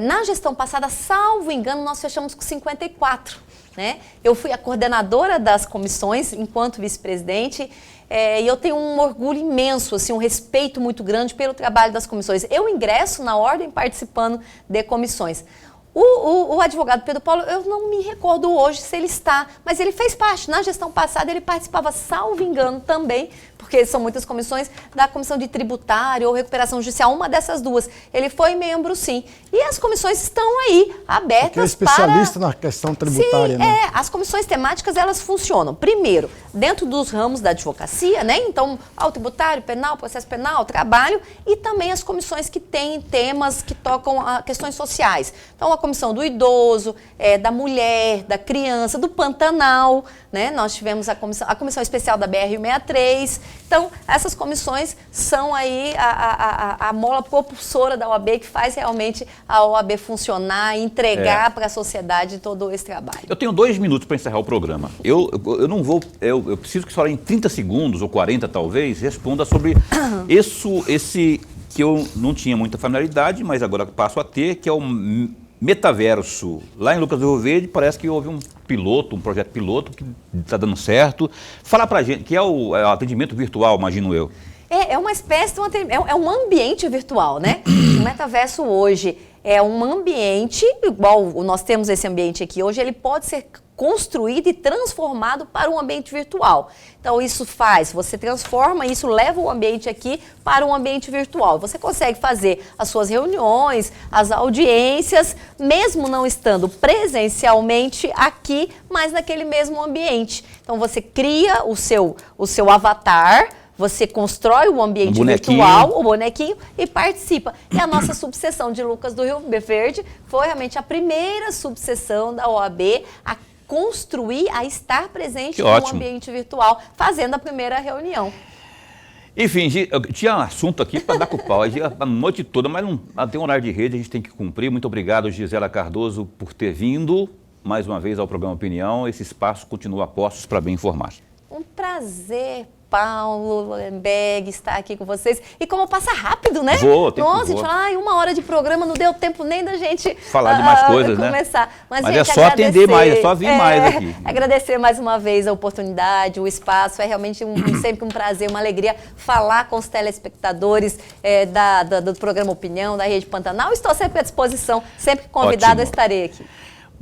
Na gestão passada, salvo engano, nós fechamos com 54. Né? Eu fui a coordenadora das comissões enquanto vice-presidente e eu tenho um orgulho imenso, assim, um respeito muito grande pelo trabalho das comissões. Eu ingresso na ordem participando de comissões. O advogado Pedro Paulo, eu não me recordo hoje se ele está, mas ele fez parte. Na gestão passada ele participava, salvo engano também, porque são muitas comissões, da comissão de tributário ou recuperação judicial, uma dessas 2. Ele foi membro, sim. E as comissões estão aí, abertas porque é especialista na questão tributária, sim, né? As comissões temáticas, elas funcionam, primeiro, dentro dos ramos da advocacia, né? Então, ao tributário, penal, processo penal, trabalho, e também as comissões que têm temas que tocam a questões sociais. Então, a comissão do idoso, da mulher, da criança, do Pantanal, né? Nós tivemos a comissão especial da BR-163. Então, essas comissões são aí a mola propulsora da OAB, que faz realmente a OAB funcionar e entregar para a sociedade todo esse trabalho. Eu tenho 2 minutos para encerrar o programa. Eu não vou, eu preciso que a senhora, em 30 segundos ou 40 talvez, responda sobre esse que eu não tinha muita familiaridade, mas agora passo a ter, que é o metaverso. Lá em Lucas do Rio Verde parece que houve um projeto piloto que está dando certo. Fala pra gente, que é o atendimento virtual, imagino eu. É uma espécie de um ambiente virtual, né? O metaverso hoje é um ambiente, igual nós temos esse ambiente aqui hoje, ele pode ser construído e transformado para um ambiente virtual. Então, você transforma isso, leva o ambiente aqui para um ambiente virtual. Você consegue fazer as suas reuniões, as audiências, mesmo não estando presencialmente aqui, mas naquele mesmo ambiente. Então, você cria o seu avatar, você constrói o ambiente virtual, o bonequinho, e participa. E a nossa subseção de Lucas do Rio Verde foi realmente a primeira subseção da OAB a construir, a estar presente no ambiente virtual, fazendo a primeira reunião. Enfim, tinha assunto aqui para dar com o pau, a noite toda, mas não tem um horário de rede, a gente tem que cumprir. Muito obrigado, Gisela Cardoso, por ter vindo. mais uma vez ao programa Opinião. Esse espaço continua a postos para bem informar. Um prazer, Paulo Lorenberg, estar aqui com vocês. E como passa rápido, né? Nossa, a gente fala, 1 hora de programa, não deu tempo nem da gente falar de mais coisas, começar. Né? Mas gente, é só atender mais, é só vir mais aqui. Agradecer mais uma vez a oportunidade, o espaço. É realmente sempre um prazer, uma alegria falar com os telespectadores do programa Opinião, da Rede Pantanal. Estou sempre à disposição, sempre que convidado eu estarei aqui.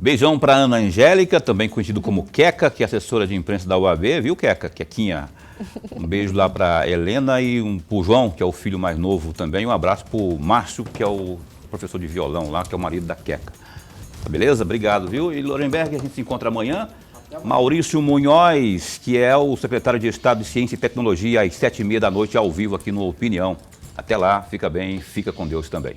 Beijão para Ana Angélica, também conhecido como Queca, que é assessora de imprensa da UAB, viu, Queca? Quequinha. Um beijo lá para Helena e pro João, que é o filho mais novo também. Um abraço pro Márcio, que é o professor de violão lá, que é o marido da Queca. Tá beleza? Obrigado, viu? E Lorenberg, a gente se encontra amanhã. Maurício Munhoz, que é o secretário de Estado de Ciência e Tecnologia, às 7h30 da noite, ao vivo aqui no Opinião. Até lá, fica bem, fica com Deus também.